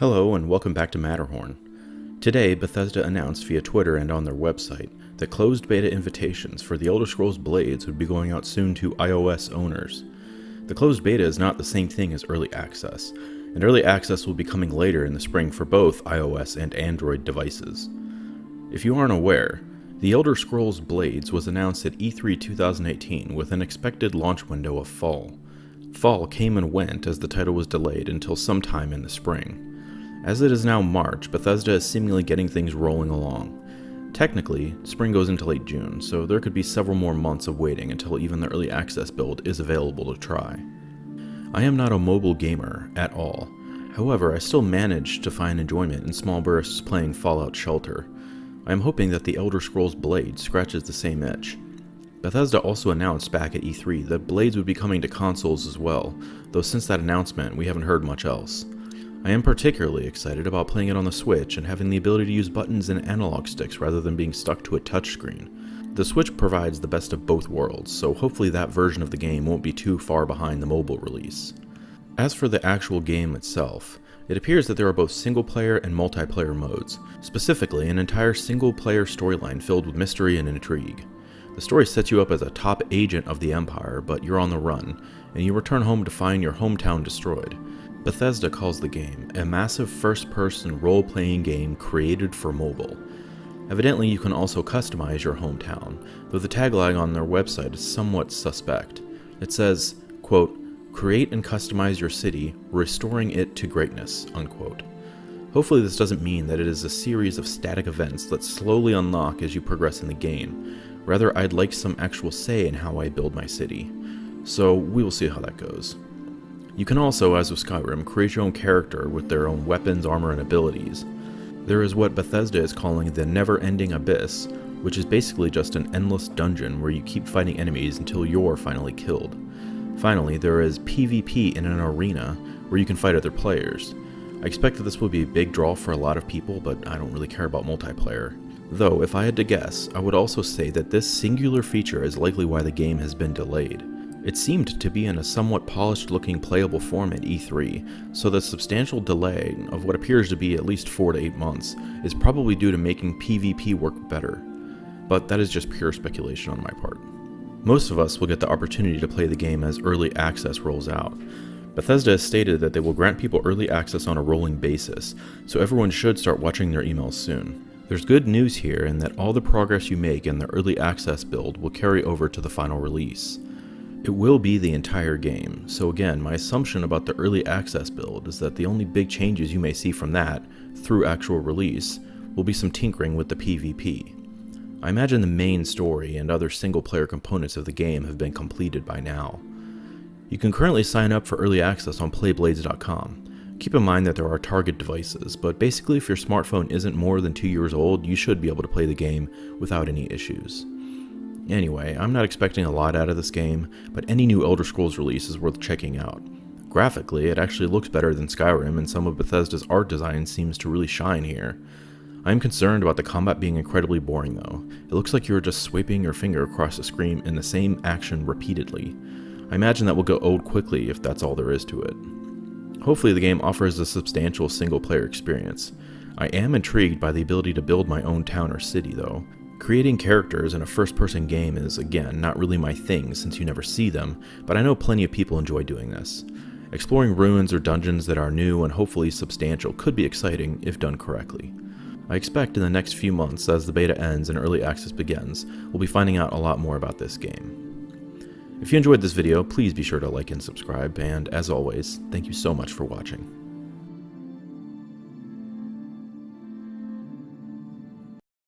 Hello and welcome back to Matterhorn. Today, Bethesda announced via Twitter and on their website that closed beta invitations for The Elder Scrolls Blades would be going out soon to iOS owners. The closed beta is not the same thing as early access, and early access will be coming later in the spring for both iOS and Android devices. If you aren't aware, The Elder Scrolls Blades was announced at E3 2018 with an expected launch window of fall. Fall came and went as the title was delayed until sometime in the spring. As it is now March, Bethesda is seemingly getting things rolling along. Technically, spring goes into late June, so there could be several more months of waiting until even the early access build is available to try. I am not a mobile gamer at all. However, I still manage to find enjoyment in small bursts playing Fallout Shelter. I am hoping that The Elder Scrolls Blades scratches the same itch. Bethesda also announced back at E3 that Blades would be coming to consoles as well, though since that announcement we haven't heard much else. I am particularly excited about playing it on the Switch and having the ability to use buttons and analog sticks rather than being stuck to a touchscreen. The Switch provides the best of both worlds, so hopefully that version of the game won't be too far behind the mobile release. As for the actual game itself, it appears that there are both single-player and multiplayer modes, specifically an entire single-player storyline filled with mystery and intrigue. The story sets you up as a top agent of the Empire, but you're on the run, and you return home to find your hometown destroyed. Bethesda calls the game a massive first-person role-playing game created for mobile. Evidently, you can also customize your hometown, though the tagline on their website is somewhat suspect. It says, quote, "Create and customize your city, restoring it to greatness," unquote. Hopefully this doesn't mean that it is a series of static events that slowly unlock as you progress in the game. Rather, I'd like some actual say in how I build my city. So we will see how that goes. You can also, as with Skyrim, create your own character with their own weapons, armor, and abilities. There is what Bethesda is calling the never-ending abyss, which is basically just an endless dungeon where you keep fighting enemies until you're finally killed. Finally, there is PvP in an arena where you can fight other players. I expect that this will be a big draw for a lot of people, but I don't really care about multiplayer. Though, if I had to guess, I would also say that this singular feature is likely why the game has been delayed. It seemed to be in a somewhat polished-looking playable form at E3, so the substantial delay of what appears to be at least 4 to 8 months is probably due to making PvP work better. But that is just pure speculation on my part. Most of us will get the opportunity to play the game as early access rolls out. Bethesda has stated that they will grant people early access on a rolling basis, so everyone should start watching their emails soon. There's good news here in that all the progress you make in the early access build will carry over to the final release. It will be the entire game, so again, my assumption about the early access build is that the only big changes you may see from that, through actual release, will be some tinkering with the PvP. I imagine the main story and other single-player components of the game have been completed by now. You can currently sign up for early access on playblades.com. Keep in mind that there are target devices, but basically if your smartphone isn't more than 2 years old, you should be able to play the game without any issues. Anyway, I'm not expecting a lot out of this game, but any new Elder Scrolls release is worth checking out. Graphically, it actually looks better than Skyrim, and some of Bethesda's art design seems to really shine here. I am concerned about the combat being incredibly boring though. It looks like you are just swiping your finger across the screen in the same action repeatedly. I imagine that will go old quickly if that's all there is to it. Hopefully the game offers a substantial single-player experience. I am intrigued by the ability to build my own town or city though. Creating characters in a first-person game is, again, not really my thing since you never see them, but I know plenty of people enjoy doing this. Exploring ruins or dungeons that are new and hopefully substantial could be exciting if done correctly. I expect in the next few months, as the beta ends and early access begins, we'll be finding out a lot more about this game. If you enjoyed this video, please be sure to like and subscribe, and as always, thank you so much for watching.